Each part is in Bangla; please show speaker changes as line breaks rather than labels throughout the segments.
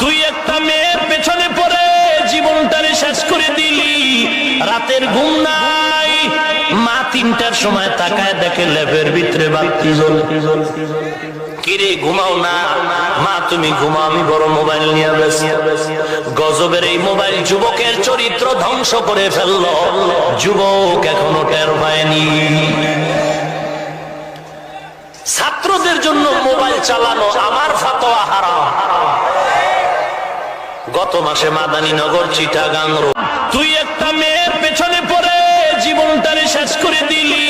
তুই একটা মেয়ের পেছনে পড়ে জীবনটারে শেষ করে দিলি। রাতের ঘুম নাই, মা 3টার সময় তাকায় দেখে লেপের ভিতরে বাতি জ্বলে। কিরে ঘুমাও না? মা তুমি ঘুমাও, আমি বড় মোবাইল নিয়ে ব্যস্ত। গজবের এই মোবাইল যুবকের চরিত্র ধ্বংস করে ফেলল। যুবক এখনো টের পায়নি। ছাত্রদের জন্য মোবাইল চালানো আমার ফাতোয়া হারাম। গত মাসে মাদানীনগর চিটাগাং রোড, তুই একটা মেয়ের পেছনে পড়ে জীবনটারে শেষ করে দিলি।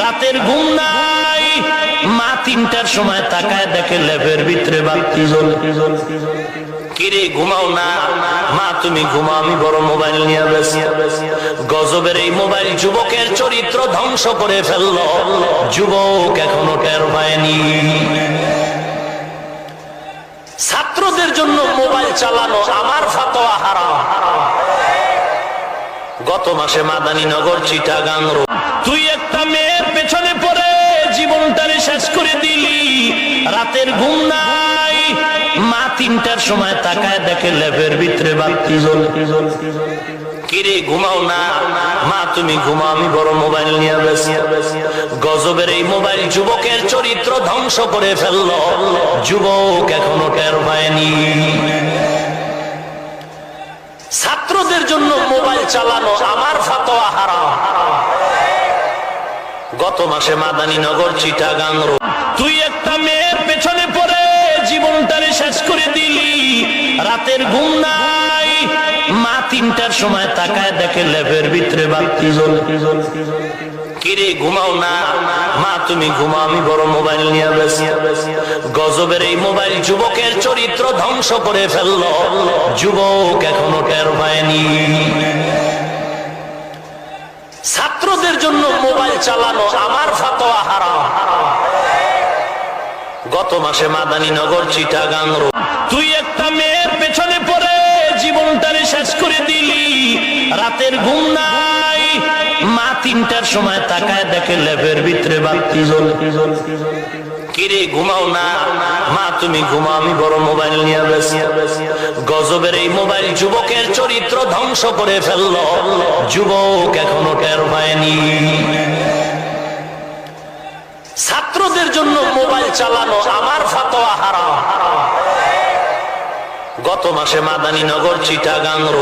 রাতের ঘুম নাই, মা 3টার সময় তাকায় দেখে লেপের ভিতরে বাতি জ্বলে। কিরে ঘুমাও না? মা তুমি ঘুমাও, আমি বড় মোবাইল নিয়ে ব্যস্ত। গজবের এই মোবাইল যুবকের চরিত্র ধ্বংস করে ফেলল। যুবক এখনো টের পায়নি। ছাত্রদের জন্য মোবাইল চালানো আমার ফাতোয়া হারাম। গত মাসে মাদানীনগর চিটাগাং রোড, তুই একটা মেয়ের পেছনে পড়ে জীবনটারে শেষ করে দিলি। রাতের ঘুম নাই, মা 3টার সময় তাকায় দেখে লেপের ভিতরে বাতি জ্বলে। কিরে ঘুমাও না? মা তুমি ঘুমাও, আমি বড় মোবাইল নিয়ে ব্যস্ত। গজবের এই মোবাইল যুবকের চরিত্র ধ্বংস করে ফেলল। যুবক এখনো টের পায়নি। ছাত্রদের জন্য মোবাইল চালানো আমার ফাতোয়া হারাম। গত মাসে মাদানীনগর চিটাগাং রোড, তুই একটা মেয়ের পেছনে পড়ে জীবনটারে শেষ করে দিলি। রাতের ঘুম নাই, মা 3টার সময় তাকায় দেখে লেপের ভিতরে বাতি জ্বলে। কিরে ঘুমাও না? মা তুমি ঘুমাও, আমি বড় মোবাইল নিয়ে ব্যস্ত। গজবের এই মোবাইল যুবকের চরিত্র ধ্বংস করে ফেলল। যুবক এখনো টের পায়নি। ছাত্রদের জন্য মোবাইল চালানো আমার ফাতোয়া হারাম। গত মাসে মাদানীনগর চিটাগাং রোড, তুই একটা মেয়ের পেছনে পড়ে জীবনটারে শেষ করে দিলি। রাতের ঘুম নাই, মা 3টার সময় তাকায় দেখে লেপের ভিতরে বাতি জ্বলে। কিরে ঘুমাও না? মা তুমি ঘুমাও, আমি বড় মোবাইল নিয়ে ব্যস্ত। গজবের এই মোবাইল যুবকের চরিত্র ধ্বংস করে ফেলল। যুবক এখনো টের পায়নি। ছাত্রদের জন্য মোবাইল চালানো আমার ফাতোয়া হারাম। গত মাসে মাদানীনগর চিটাগাং রোড,